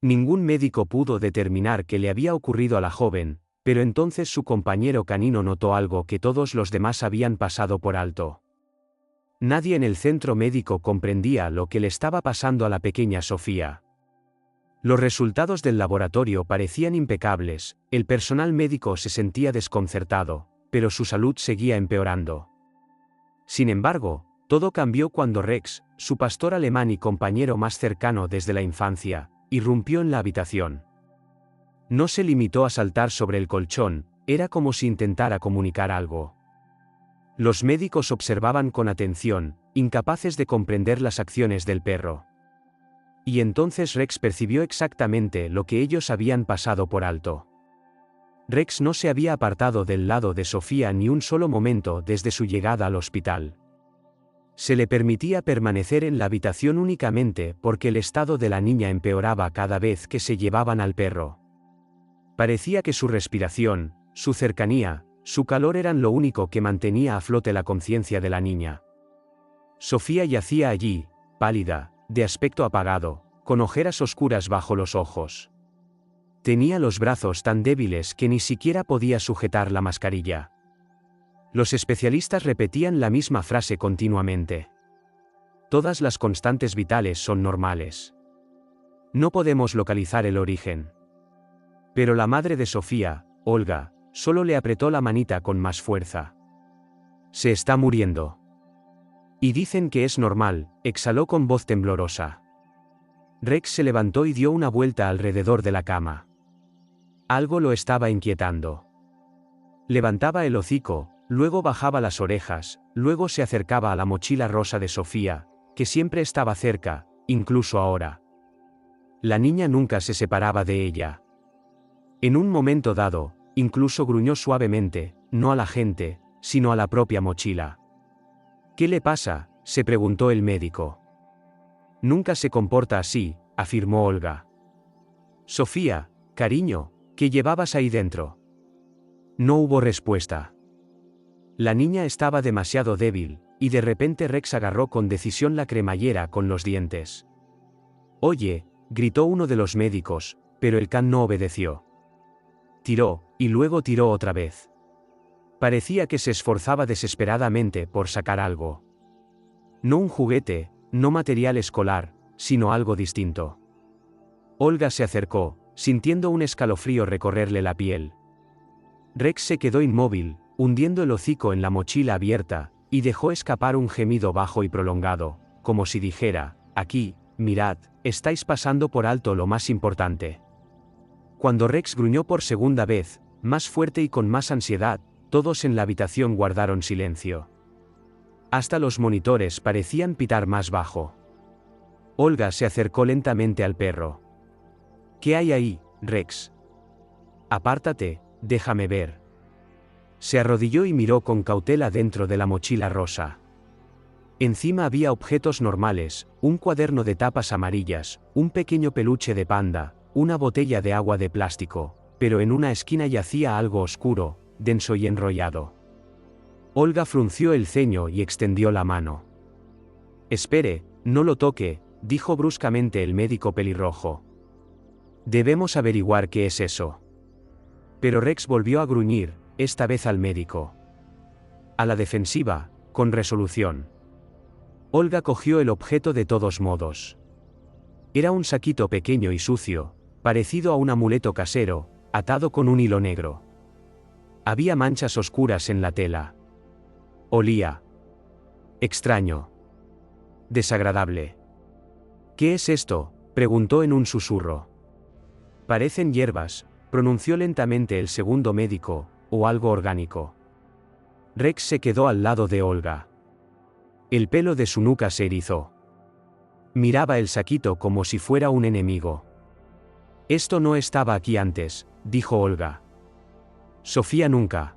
Ningún médico pudo determinar qué le había ocurrido a la joven, pero entonces su compañero canino notó algo que todos los demás habían pasado por alto. Nadie en el centro médico comprendía lo que le estaba pasando a la pequeña Sofía. Los resultados del laboratorio parecían impecables, el personal médico se sentía desconcertado, pero su salud seguía empeorando. Sin embargo, todo cambió cuando Rex, su pastor alemán y compañero más cercano desde la infancia, irrumpió en la habitación. No se limitó a saltar sobre el colchón, era como si intentara comunicar algo. Los médicos observaban con atención, incapaces de comprender las acciones del perro. Y entonces Rex percibió exactamente lo que ellos habían pasado por alto. Rex no se había apartado del lado de Sofía ni un solo momento desde su llegada al hospital. Se le permitía permanecer en la habitación únicamente porque el estado de la niña empeoraba cada vez que se llevaban al perro. Parecía que su respiración, su cercanía, su calor eran lo único que mantenía a flote la conciencia de la niña. Sofía yacía allí, pálida, de aspecto apagado, con ojeras oscuras bajo los ojos. Tenía los brazos tan débiles que ni siquiera podía sujetar la mascarilla. Los especialistas repetían la misma frase continuamente. Todas las constantes vitales son normales. No podemos localizar el origen. Pero la madre de Sofía, Olga, solo le apretó la manita con más fuerza. Se está muriendo. Y dicen que es normal, exhaló con voz temblorosa. Rex se levantó y dio una vuelta alrededor de la cama. Algo lo estaba inquietando. Levantaba el hocico, luego bajaba las orejas, luego se acercaba a la mochila rosa de Sofía, que siempre estaba cerca, incluso ahora. La niña nunca se separaba de ella. En un momento dado, incluso gruñó suavemente, no a la gente, sino a la propia mochila. ¿Qué le pasa?, se preguntó el médico. Nunca se comporta así, afirmó Olga. Sofía, cariño, ¿qué llevabas ahí dentro? No hubo respuesta. La niña estaba demasiado débil, y de repente Rex agarró con decisión la cremallera con los dientes. Oye, gritó uno de los médicos, pero el can no obedeció. Tiró, y luego tiró otra vez. Parecía que se esforzaba desesperadamente por sacar algo. No un juguete, no material escolar, sino algo distinto. Olga se acercó, sintiendo un escalofrío recorrerle la piel. Rex se quedó inmóvil, hundiendo el hocico en la mochila abierta, y dejó escapar un gemido bajo y prolongado, como si dijera, aquí, mirad, estáis pasando por alto lo más importante. Cuando Rex gruñó por segunda vez, más fuerte y con más ansiedad, todos en la habitación guardaron silencio. Hasta los monitores parecían pitar más bajo. Olga se acercó lentamente al perro. ¿Qué hay ahí, Rex? Apártate, déjame ver. Se arrodilló y miró con cautela dentro de la mochila rosa. Encima había objetos normales, un cuaderno de tapas amarillas, un pequeño peluche de panda, una botella de agua de plástico, pero en una esquina yacía algo oscuro, denso y enrollado. Olga frunció el ceño y extendió la mano. Espere, no lo toque, dijo bruscamente el médico pelirrojo. Debemos averiguar qué es eso. Pero Rex volvió a gruñir, esta vez al médico. A la defensiva, con resolución. Olga cogió el objeto de todos modos. Era un saquito pequeño y sucio, parecido a un amuleto casero, atado con un hilo negro. Había manchas oscuras en la tela. Olía extraño. Desagradable. ¿Qué es esto?, preguntó en un susurro. Parecen hierbas, pronunció lentamente el segundo médico, o algo orgánico. Rex se quedó al lado de Olga. El pelo de su nuca se erizó. Miraba el saquito como si fuera un enemigo. Esto no estaba aquí antes, dijo Olga. Sofía nunca.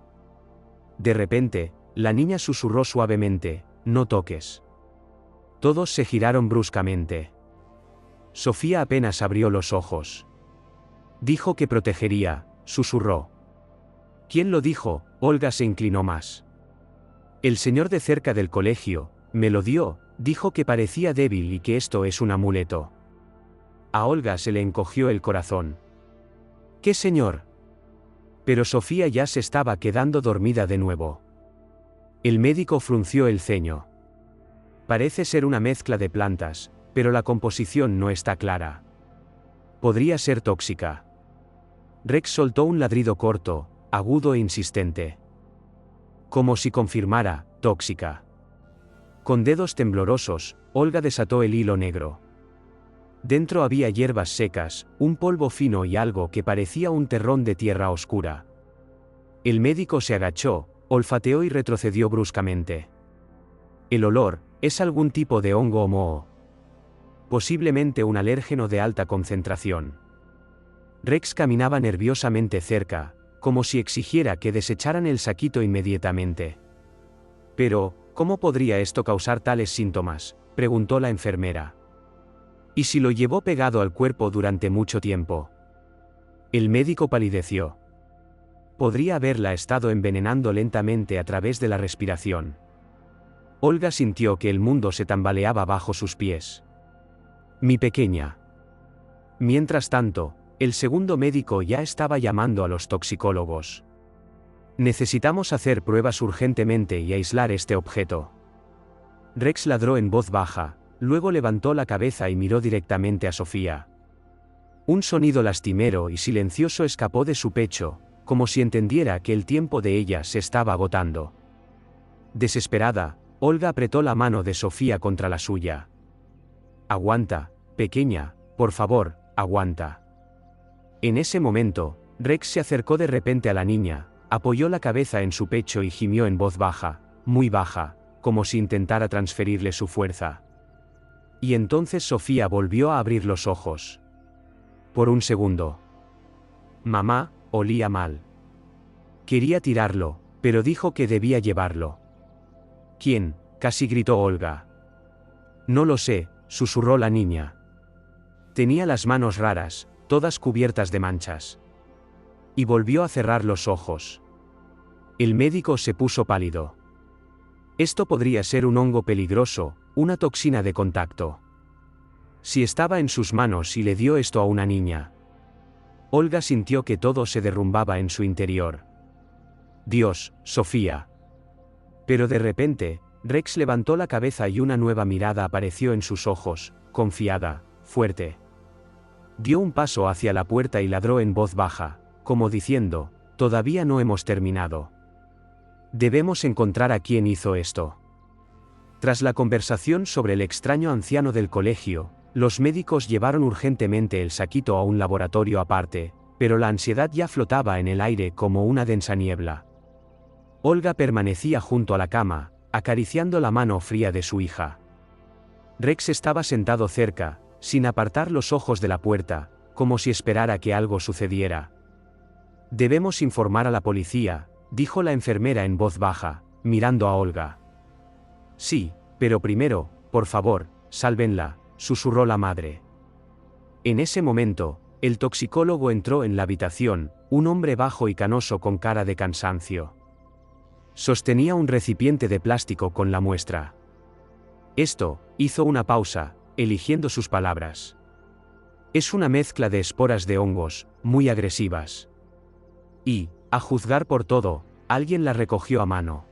De repente, la niña susurró suavemente, no toques. Todos se giraron bruscamente. Sofía apenas abrió los ojos. Dijo que protegería, susurró. ¿Quién lo dijo? Olga se inclinó más. El señor de cerca del colegio, me lo dio, dijo que parecía débil y que esto es un amuleto. A Olga se le encogió el corazón. ¿Qué señor? Pero Sofía ya se estaba quedando dormida de nuevo. El médico frunció el ceño. Parece ser una mezcla de plantas, pero la composición no está clara. Podría ser tóxica. Rex soltó un ladrido corto, agudo e insistente. Como si confirmara, tóxica. Con dedos temblorosos, Olga desató el hilo negro. Dentro había hierbas secas, un polvo fino y algo que parecía un terrón de tierra oscura. El médico se agachó, olfateó y retrocedió bruscamente. El olor, es algún tipo de hongo o moho. Posiblemente un alérgeno de alta concentración. Rex caminaba nerviosamente cerca, como si exigiera que desecharan el saquito inmediatamente. Pero, ¿cómo podría esto causar tales síntomas?, preguntó la enfermera. ¿Y si lo llevó pegado al cuerpo durante mucho tiempo? El médico palideció. Podría haberla estado envenenando lentamente a través de la respiración. Olga sintió que el mundo se tambaleaba bajo sus pies. Mi pequeña. Mientras tanto, el segundo médico ya estaba llamando a los toxicólogos. Necesitamos hacer pruebas urgentemente y aislar este objeto. Rex ladró en voz baja, luego levantó la cabeza y miró directamente a Sofía. Un sonido lastimero y silencioso escapó de su pecho, como si entendiera que el tiempo de ella se estaba agotando. Desesperada, Olga apretó la mano de Sofía contra la suya. Aguanta, pequeña, por favor, aguanta. En ese momento, Rex se acercó de repente a la niña, apoyó la cabeza en su pecho y gimió en voz baja, muy baja, como si intentara transferirle su fuerza. Y entonces Sofía volvió a abrir los ojos. Por un segundo. Mamá, olía mal. Quería tirarlo, pero dijo que debía llevarlo. ¿Quién?, casi gritó Olga. No lo sé, susurró la niña. Tenía las manos raras, todas cubiertas de manchas. Y volvió a cerrar los ojos. El médico se puso pálido. Esto podría ser un hongo peligroso, una toxina de contacto. Si estaba en sus manos y le dio esto a una niña. Olga sintió que todo se derrumbaba en su interior. Dios, Sofía. Pero de repente, Rex levantó la cabeza y una nueva mirada apareció en sus ojos, confiada, fuerte. Dio un paso hacia la puerta y ladró en voz baja, como diciendo, todavía no hemos terminado. Debemos encontrar a quien hizo esto. Tras la conversación sobre el extraño anciano del colegio, los médicos llevaron urgentemente el saquito a un laboratorio aparte, pero la ansiedad ya flotaba en el aire como una densa niebla. Olga permanecía junto a la cama, acariciando la mano fría de su hija. Rex estaba sentado cerca, sin apartar los ojos de la puerta, como si esperara que algo sucediera. Debemos informar a la policía, dijo la enfermera en voz baja, mirando a Olga. Sí, pero primero, por favor, sálvenla, susurró la madre. En ese momento, el toxicólogo entró en la habitación, un hombre bajo y canoso con cara de cansancio. Sostenía un recipiente de plástico con la muestra. Esto, hizo una pausa, eligiendo sus palabras. Es una mezcla de esporas de hongos, muy agresivas. Y, a juzgar por todo, alguien la recogió a mano.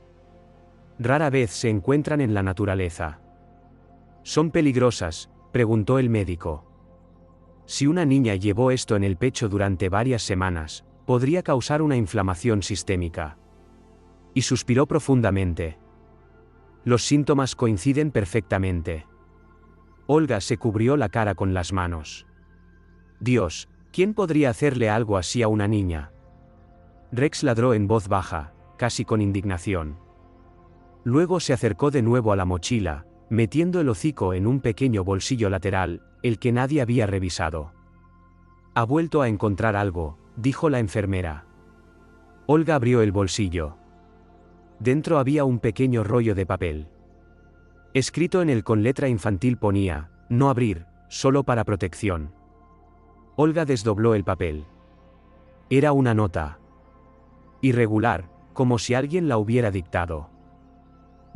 Rara vez se encuentran en la naturaleza. ¿Son peligrosas?, preguntó el médico. Si una niña llevó esto en el pecho durante varias semanas, podría causar una inflamación sistémica. Y suspiró profundamente. Los síntomas coinciden perfectamente. Olga se cubrió la cara con las manos. Dios, ¿quién podría hacerle algo así a una niña? Rex ladró en voz baja, casi con indignación. Luego se acercó de nuevo a la mochila, metiendo el hocico en un pequeño bolsillo lateral, el que nadie había revisado. Ha vuelto a encontrar algo, dijo la enfermera. Olga abrió el bolsillo. Dentro había un pequeño rollo de papel. Escrito en él con letra infantil ponía, no abrir, solo para protección. Olga desdobló el papel. Era una nota. Irregular, como si alguien la hubiera dictado.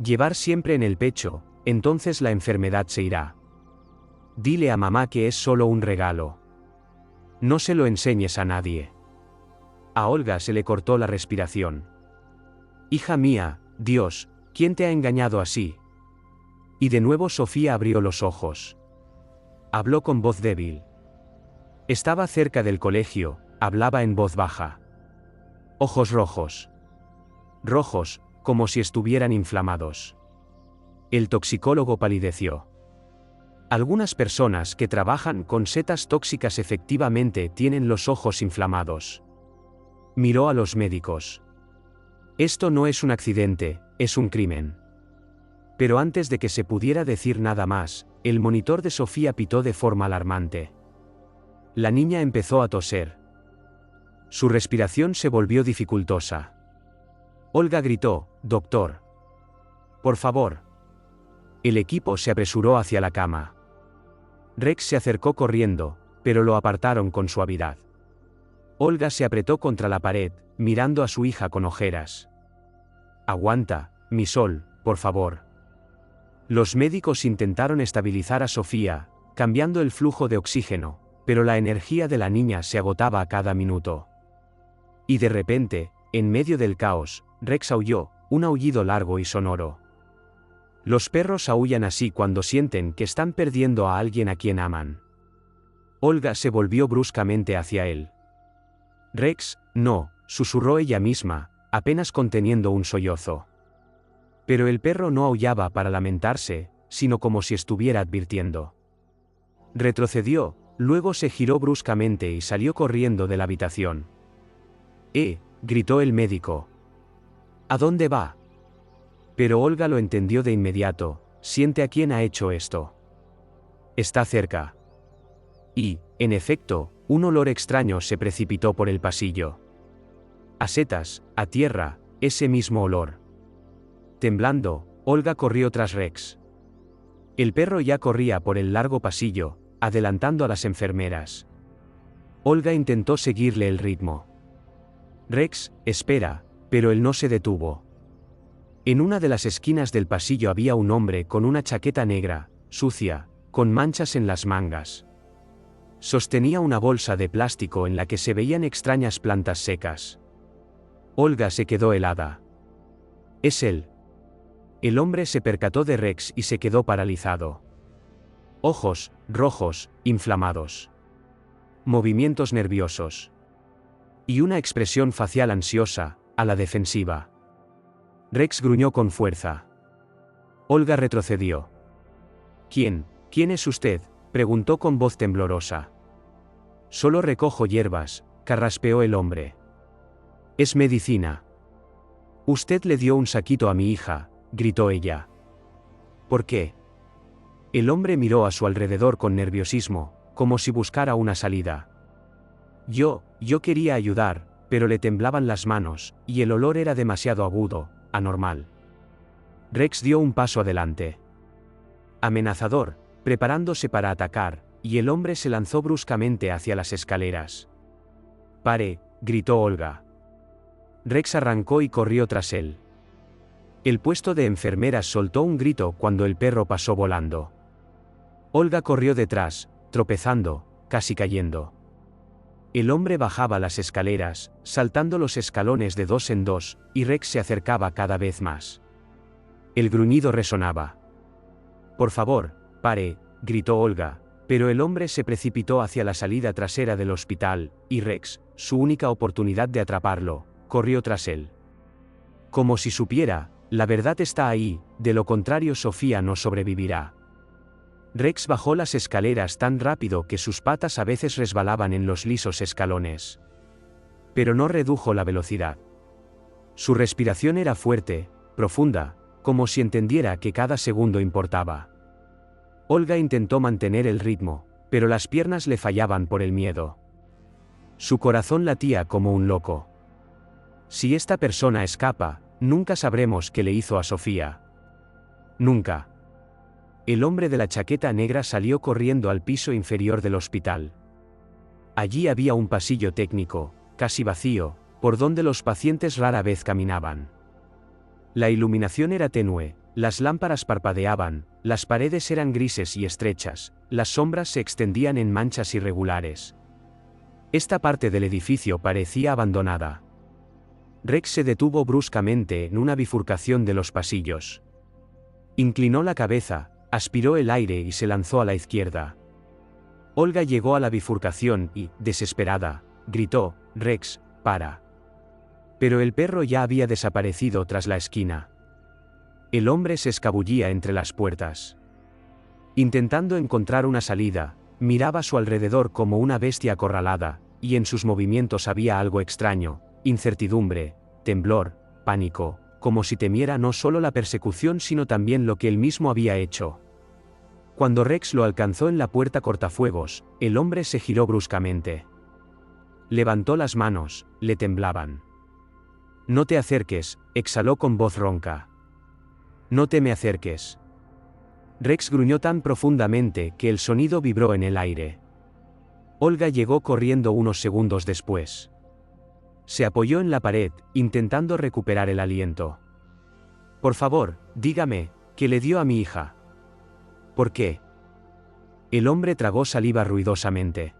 Llevar siempre en el pecho, entonces la enfermedad se irá. Dile a mamá que es solo un regalo. No se lo enseñes a nadie. A Olga se le cortó la respiración. Hija mía, Dios, ¿quién te ha engañado así? Y de nuevo Sofía abrió los ojos. Habló con voz débil. Estaba cerca del colegio, hablaba en voz baja. Ojos rojos. Rojos, como si estuvieran inflamados. El toxicólogo palideció. Algunas personas que trabajan con setas tóxicas efectivamente tienen los ojos inflamados. Miró a los médicos. Esto no es un accidente, es un crimen. Pero antes de que se pudiera decir nada más, el monitor de Sofía pitó de forma alarmante. La niña empezó a toser. Su respiración se volvió dificultosa. Olga gritó, «Doctor. Por favor». El equipo se apresuró hacia la cama. Rex se acercó corriendo, pero lo apartaron con suavidad. Olga se apretó contra la pared, mirando a su hija con ojeras. «Aguanta, mi sol, por favor». Los médicos intentaron estabilizar a Sofía, cambiando el flujo de oxígeno, pero la energía de la niña se agotaba a cada minuto. Y de repente, en medio del caos, Rex aulló, un aullido largo y sonoro. Los perros aúllan así cuando sienten que están perdiendo a alguien a quien aman. Olga se volvió bruscamente hacia él. «Rex, no», susurró ella misma, apenas conteniendo un sollozo. Pero el perro no aullaba para lamentarse, sino como si estuviera advirtiendo. Retrocedió, luego se giró bruscamente y salió corriendo de la habitación. Gritó el médico. ¿A dónde va? Pero Olga lo entendió de inmediato, siente a quién ha hecho esto. Está cerca. Y, en efecto, un olor extraño se precipitó por el pasillo. A setas, a tierra, ese mismo olor. Temblando, Olga corrió tras Rex. El perro ya corría por el largo pasillo, adelantando a las enfermeras. Olga intentó seguirle el ritmo. Rex, espera, pero él no se detuvo. En una de las esquinas del pasillo había un hombre con una chaqueta negra, sucia, con manchas en las mangas. Sostenía una bolsa de plástico en la que se veían extrañas plantas secas. Olga se quedó helada. Es él. El hombre se percató de Rex y se quedó paralizado. Ojos, rojos, inflamados. Movimientos nerviosos. Y una expresión facial ansiosa, a la defensiva. Rex gruñó con fuerza. Olga retrocedió. ¿Quién es usted?, preguntó con voz temblorosa. Solo recojo hierbas, carraspeó el hombre. Es medicina. Usted le dio un saquito a mi hija, gritó ella. ¿Por qué? El hombre miró a su alrededor con nerviosismo, como si buscara una salida. Yo quería ayudar, pero le temblaban las manos, y el olor era demasiado agudo, anormal. Rex dio un paso adelante. Amenazador, preparándose para atacar, y el hombre se lanzó bruscamente hacia las escaleras. «Pare», gritó Olga. Rex arrancó y corrió tras él. El puesto de enfermeras soltó un grito cuando el perro pasó volando. Olga corrió detrás, tropezando, casi cayendo. El hombre bajaba las escaleras, saltando los escalones de dos en dos, y Rex se acercaba cada vez más. El gruñido resonaba. «Por favor, pare», gritó Olga, pero el hombre se precipitó hacia la salida trasera del hospital, y Rex, su única oportunidad de atraparlo, corrió tras él. Como si supiera, la verdad está ahí, de lo contrario Sofía no sobrevivirá. Rex bajó las escaleras tan rápido que sus patas a veces resbalaban en los lisos escalones. Pero no redujo la velocidad. Su respiración era fuerte, profunda, como si entendiera que cada segundo importaba. Olga intentó mantener el ritmo, pero las piernas le fallaban por el miedo. Su corazón latía como un loco. Si esta persona escapa, nunca sabremos qué le hizo a Sofía. Nunca. El hombre de la chaqueta negra salió corriendo al piso inferior del hospital. Allí había un pasillo técnico, casi vacío, por donde los pacientes rara vez caminaban. La iluminación era tenue, las lámparas parpadeaban, las paredes eran grises y estrechas, las sombras se extendían en manchas irregulares. Esta parte del edificio parecía abandonada. Rex se detuvo bruscamente en una bifurcación de los pasillos. Inclinó la cabeza, aspiró el aire y se lanzó a la izquierda. Olga llegó a la bifurcación y, desesperada, gritó: «Rex, para». Pero el perro ya había desaparecido tras la esquina. El hombre se escabullía entre las puertas. Intentando encontrar una salida, miraba a su alrededor como una bestia acorralada, y en sus movimientos había algo extraño: incertidumbre, temblor, pánico, como si temiera no solo la persecución sino también lo que él mismo había hecho. Cuando Rex lo alcanzó en la puerta cortafuegos, el hombre se giró bruscamente. Levantó las manos, le temblaban. «No te acerques», exhaló con voz ronca. «No te me acerques». Rex gruñó tan profundamente que el sonido vibró en el aire. Olga llegó corriendo unos segundos después. Se apoyó en la pared, intentando recuperar el aliento. «Por favor, dígame, ¿qué le dio a mi hija?» «¿Por qué?» El hombre tragó saliva ruidosamente.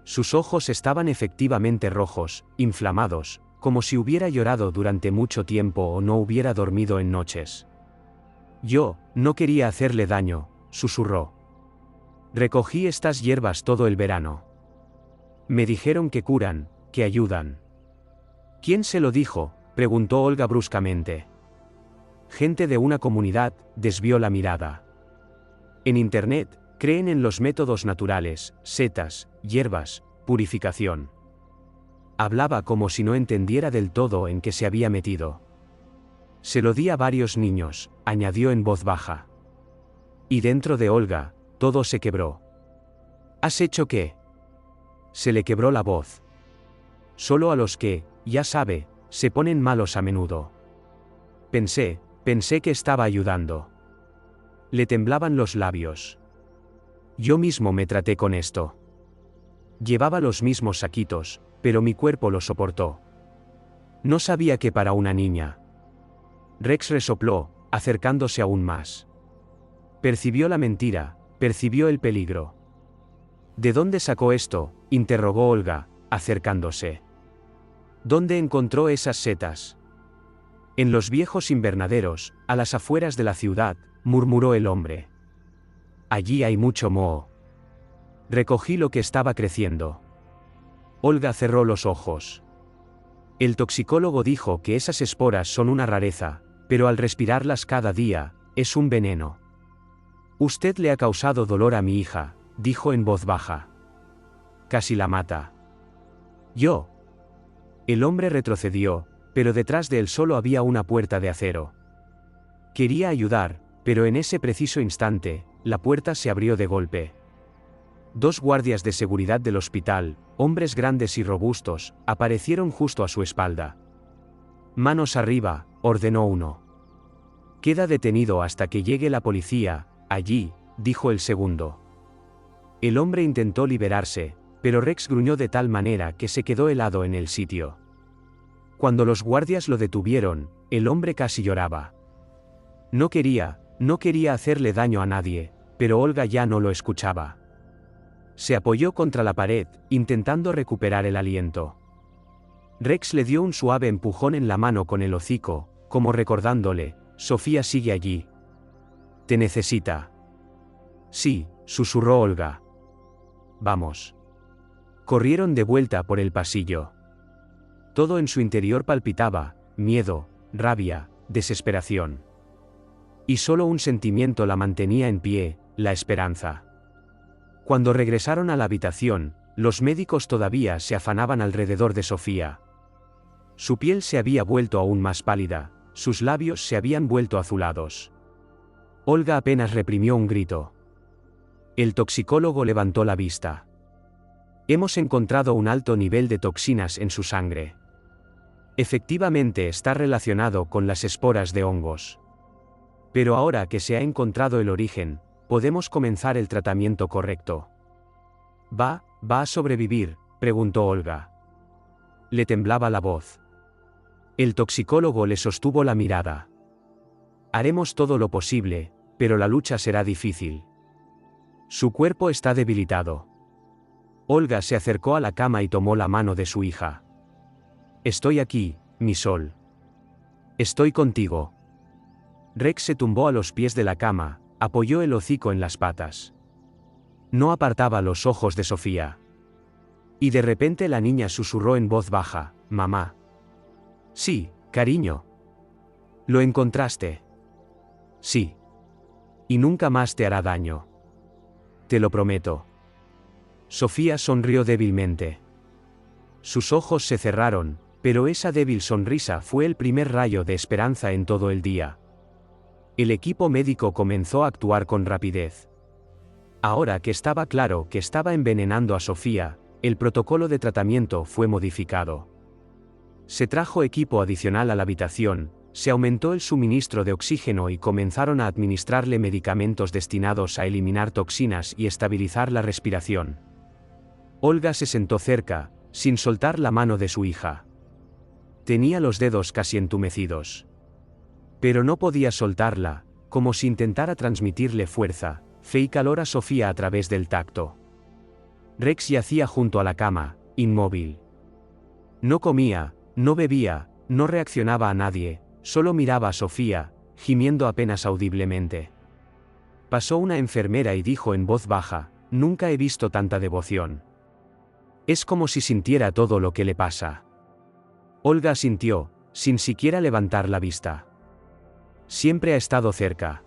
Sus ojos estaban efectivamente rojos, inflamados, como si hubiera llorado durante mucho tiempo o no hubiera dormido en noches. «Yo no quería hacerle daño», susurró. «Recogí estas hierbas todo el verano. Me dijeron que curan, que ayudan». «¿Quién se lo dijo?», preguntó Olga bruscamente. «Gente de una comunidad», desvió la mirada. «En Internet, creen en los métodos naturales, setas, hierbas, purificación». Hablaba como si no entendiera del todo en qué se había metido. «Se lo di a varios niños», añadió en voz baja. Y dentro de Olga, todo se quebró. «¿Has hecho qué?». Se le quebró la voz. «Solo a los que, ya sabe, se ponen malos a menudo». Pensé que estaba ayudando». Le temblaban los labios. «Yo mismo me traté con esto. Llevaba los mismos saquitos, pero mi cuerpo lo soportó. No sabía que para una niña». Rex resopló, acercándose aún más. Percibió la mentira, percibió el peligro. «¿De dónde sacó esto?», interrogó Olga, acercándose. «¿Dónde encontró esas setas?». «En los viejos invernaderos, a las afueras de la ciudad», murmuró el hombre. «Allí hay mucho moho. Recogí lo que estaba creciendo». Olga cerró los ojos. El toxicólogo dijo que esas esporas son una rareza, pero al respirarlas cada día, es un veneno. «Usted le ha causado dolor a mi hija», dijo en voz baja. «Casi la mata». «¿Yo?». El hombre retrocedió, pero detrás de él solo había una puerta de acero. Quería ayudar, pero en ese preciso instante, la puerta se abrió de golpe. 2 guardias de seguridad del hospital, hombres grandes y robustos, aparecieron justo a su espalda. «Manos arriba», ordenó uno. «Queda detenido hasta que llegue la policía, allí», dijo el segundo. El hombre intentó liberarse, pero Rex gruñó de tal manera que se quedó helado en el sitio. Cuando los guardias lo detuvieron, el hombre casi lloraba. No quería hacerle daño a nadie, pero Olga ya no lo escuchaba. Se apoyó contra la pared, intentando recuperar el aliento. Rex le dio un suave empujón en la mano con el hocico, como recordándole: «Sofía sigue allí. Te necesita». «Sí», susurró Olga. «Vamos». Corrieron de vuelta por el pasillo. Todo en su interior palpitaba: miedo, rabia, desesperación. Y solo un sentimiento la mantenía en pie: la esperanza. Cuando regresaron a la habitación, los médicos todavía se afanaban alrededor de Sofía. Su piel se había vuelto aún más pálida, sus labios se habían vuelto azulados. Olga apenas reprimió un grito. El toxicólogo levantó la vista. «Hemos encontrado un alto nivel de toxinas en su sangre. Efectivamente está relacionado con las esporas de hongos. Pero ahora que se ha encontrado el origen, podemos comenzar el tratamiento correcto». ¿Va a sobrevivir?», preguntó Olga. Le temblaba la voz. El toxicólogo le sostuvo la mirada. «Haremos todo lo posible, pero la lucha será difícil. Su cuerpo está debilitado. Olga se acercó a la cama y tomó la mano de su hija. Estoy aquí, mi sol. Estoy contigo. Rex se tumbó a los pies de la cama, apoyó el hocico en las patas. No apartaba los ojos de Sofía. Y de repente la niña susurró en voz baja, «Mamá». «Sí, cariño». «¿Lo encontraste?» «Sí. Y nunca más te hará daño. Te lo prometo». Sofía sonrió débilmente. Sus ojos se cerraron, pero esa débil sonrisa fue el primer rayo de esperanza en todo el día. El equipo médico comenzó a actuar con rapidez. Ahora que estaba claro que estaba envenenando a Sofía, el protocolo de tratamiento fue modificado. Se trajo equipo adicional a la habitación, se aumentó el suministro de oxígeno y comenzaron a administrarle medicamentos destinados a eliminar toxinas y estabilizar la respiración. Olga se sentó cerca, sin soltar la mano de su hija. Tenía los dedos casi entumecidos. Pero no podía soltarla, como si intentara transmitirle fuerza, fe y calor a Sofía a través del tacto. Rex yacía junto a la cama, inmóvil. No comía, no bebía, no reaccionaba a nadie, solo miraba a Sofía, gimiendo apenas audiblemente. Pasó una enfermera y dijo en voz baja, «Nunca he visto tanta devoción. Es como si sintiera todo lo que le pasa». Olga asintió, sin siquiera levantar la vista. Siempre ha estado cerca.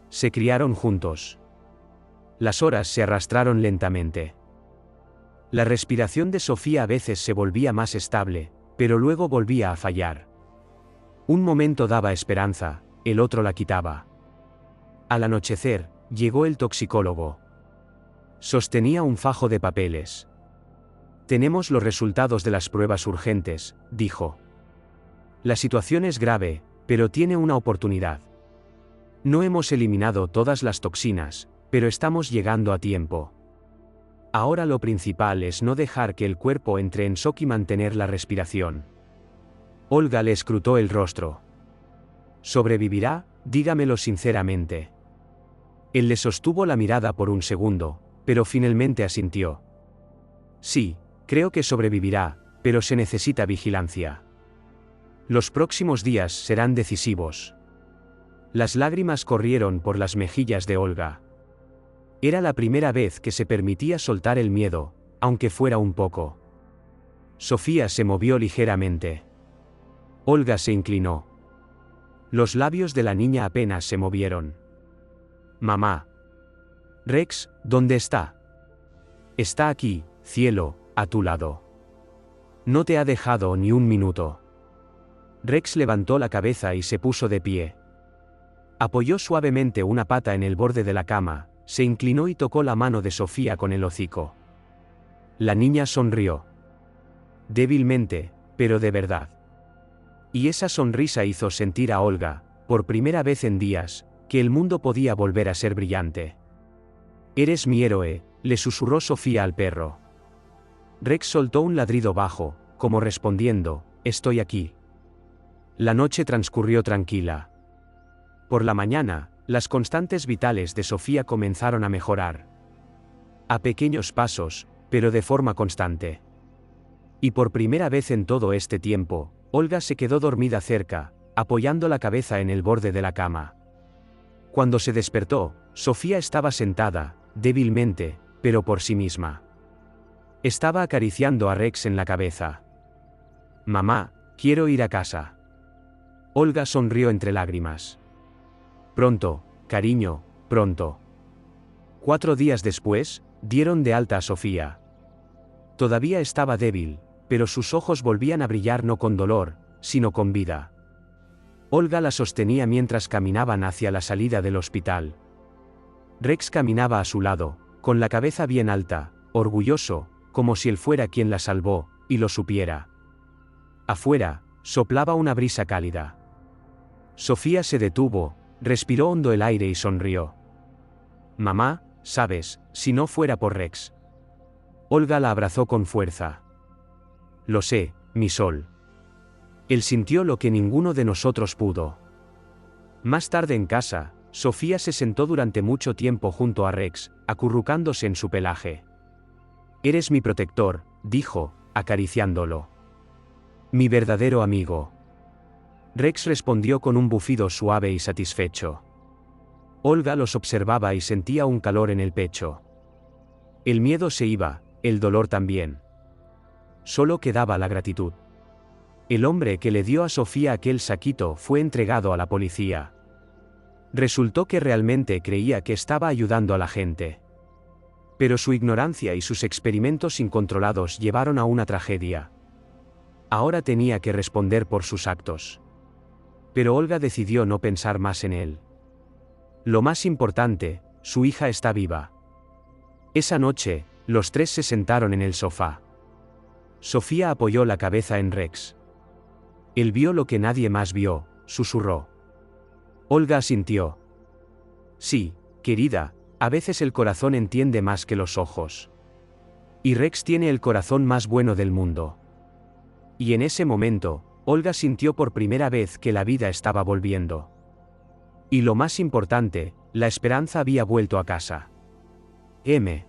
Se criaron juntos. Las horas se arrastraron lentamente. La respiración de Sofía a veces se volvía más estable, pero luego volvía a fallar. Un momento daba esperanza, el otro la quitaba. Al anochecer, llegó el toxicólogo. Sostenía un fajo de papeles. «Tenemos los resultados de las pruebas urgentes», dijo. «La situación es grave, pero tiene una oportunidad. No hemos eliminado todas las toxinas, pero estamos llegando a tiempo. Ahora lo principal es no dejar que el cuerpo entre en shock y mantener la respiración». Olga le escrutó el rostro. «¿Sobrevivirá? Dígamelo sinceramente». Él le sostuvo la mirada por un segundo, pero finalmente asintió. «Sí, creo que sobrevivirá, pero se necesita vigilancia. Los próximos días serán decisivos». Las lágrimas corrieron por las mejillas de Olga. Era la primera vez que se permitía soltar el miedo, aunque fuera un poco. Sofía se movió ligeramente. Olga se inclinó. Los labios de la niña apenas se movieron. «Mamá». «Rex, ¿dónde está?» «Está aquí, cielo, a tu lado. No te ha dejado ni un minuto». Rex levantó la cabeza y se puso de pie. Apoyó suavemente una pata en el borde de la cama, se inclinó y tocó la mano de Sofía con el hocico. La niña sonrió. Débilmente, pero de verdad. Y esa sonrisa hizo sentir a Olga, por primera vez en días, que el mundo podía volver a ser brillante. «Eres mi héroe», le susurró Sofía al perro. Rex soltó un ladrido bajo, como respondiendo, «Estoy aquí». La noche transcurrió tranquila. Por la mañana, las constantes vitales de Sofía comenzaron a mejorar. A pequeños pasos, pero de forma constante. Y por primera vez en todo este tiempo, Olga se quedó dormida cerca, apoyando la cabeza en el borde de la cama. Cuando se despertó, Sofía estaba sentada, débilmente, pero por sí misma. Estaba acariciando a Rex en la cabeza. «Mamá, quiero ir a casa». Olga sonrió entre lágrimas. «Pronto, cariño, pronto». 4 días después, dieron de alta a Sofía. Todavía estaba débil, pero sus ojos volvían a brillar no con dolor, sino con vida. Olga la sostenía mientras caminaban hacia la salida del hospital. Rex caminaba a su lado, con la cabeza bien alta, orgulloso, como si él fuera quien la salvó, y lo supiera. Afuera, soplaba una brisa cálida. Sofía se detuvo, respiró hondo el aire y sonrió. «Mamá, sabes, si no fuera por Rex». Olga la abrazó con fuerza. «Lo sé, mi sol». Él sintió lo que ninguno de nosotros pudo. Más tarde en casa, Sofía se sentó durante mucho tiempo junto a Rex, acurrucándose en su pelaje. «Eres mi protector», dijo, acariciándolo. «Mi verdadero amigo». Rex respondió con un bufido suave y satisfecho. Olga los observaba y sentía un calor en el pecho. El miedo se iba, el dolor también. Solo quedaba la gratitud. El hombre que le dio a Sofía aquel saquito fue entregado a la policía. Resultó que realmente creía que estaba ayudando a la gente. Pero su ignorancia y sus experimentos incontrolados llevaron a una tragedia. Ahora tenía que responder por sus actos. Pero Olga decidió no pensar más en él. Lo más importante, su hija está viva. Esa noche, los tres se sentaron en el sofá. Sofía apoyó la cabeza en Rex. Él vio lo que nadie más vio, susurró. Olga asintió. Sí, querida, a veces el corazón entiende más que los ojos. Y Rex tiene el corazón más bueno del mundo. Y en ese momento, Olga sintió por primera vez que la vida estaba volviendo. Y lo más importante, la esperanza había vuelto a casa. M.